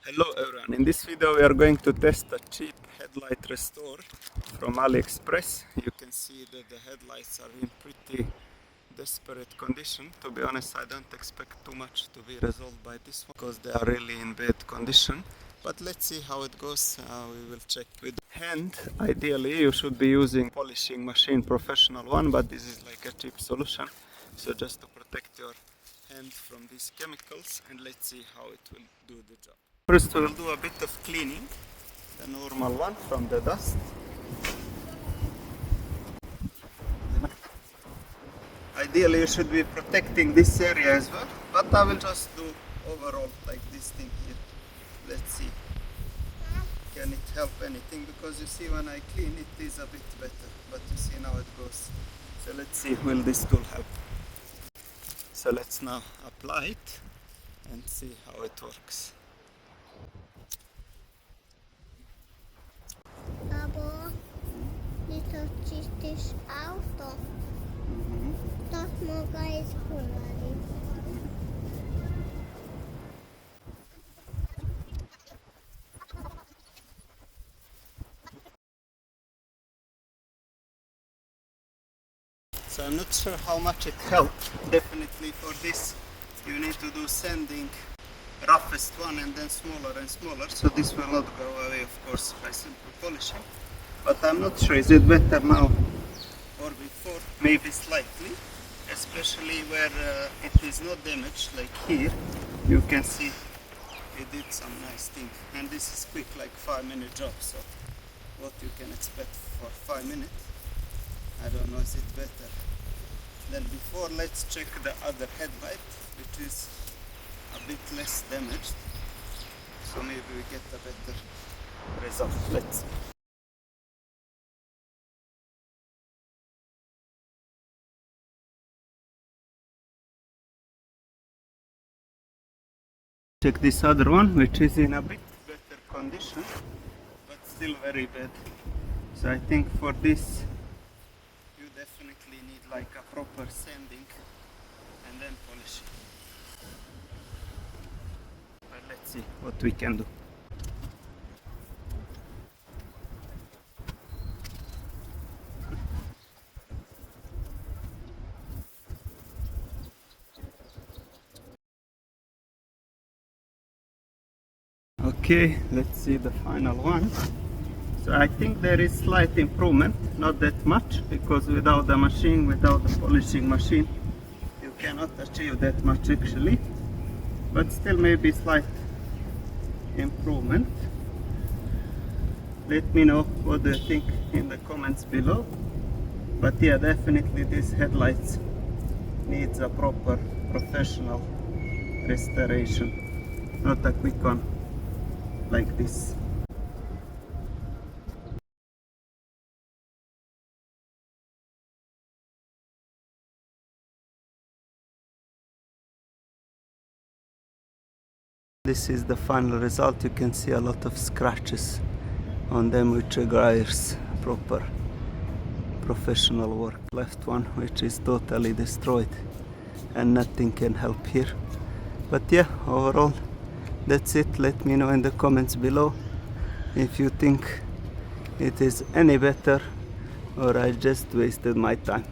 Hello everyone, in this video we are going to test a cheap headlight restore from AliExpress. You can see that the headlights are in pretty desperate condition. To be honest, I don't expect too much to be resolved by this one because they are really in bad condition. But let's see how it goes. We will check with hand. Ideally you should be using polishing machine, professional one, but this is like a cheap solution. So just to protect your hand from these chemicals, and let's see how it will do the job. First we'll do a bit of cleaning, the normal one from the dust. Ideally you should be protecting this area as well, but I will just do overall like this thing here. Let's see, can it help anything, because you see when I clean it is a bit better, but you see now it goes. So let's see, will this tool help? So let's now apply it and see how it works. Babo, dito czyścisz auto. Tak mogę składać. So I'm not sure how much it helped. Definitely for this you need to do sanding, roughest one and then smaller and smaller, so this will not go away of course by simple polishing. But I'm not sure, is it better now or before? Maybe slightly, especially where it is not damaged, like here you can see it did some nice thing, and this is quick, like 5-minute job. So what you can expect for 5 minutes, I don't know, is it better than before? Let's check the other headlight, which is a bit less damaged, so maybe we get a better result. Let's see. Check this other one, which is in a bit better condition, but still very bad. So I think for this you definitely need like a proper sanding and then polishing. But let's see what we can do. Okay, let's see the final one. So I think there is slight improvement, not that much, because without the machine, without the polishing machine, you cannot achieve that much actually, but still maybe slight improvement. Let me know what you think in the comments below. But yeah, definitely these headlights needs a proper professional restoration, not a quick one like this. This is the final result. You can see a lot of scratches on them, which requires proper professional work. Left one, which is totally destroyed and nothing can help here. But yeah, overall that's it. Let me know in the comments below if you think it is any better or I just wasted my time.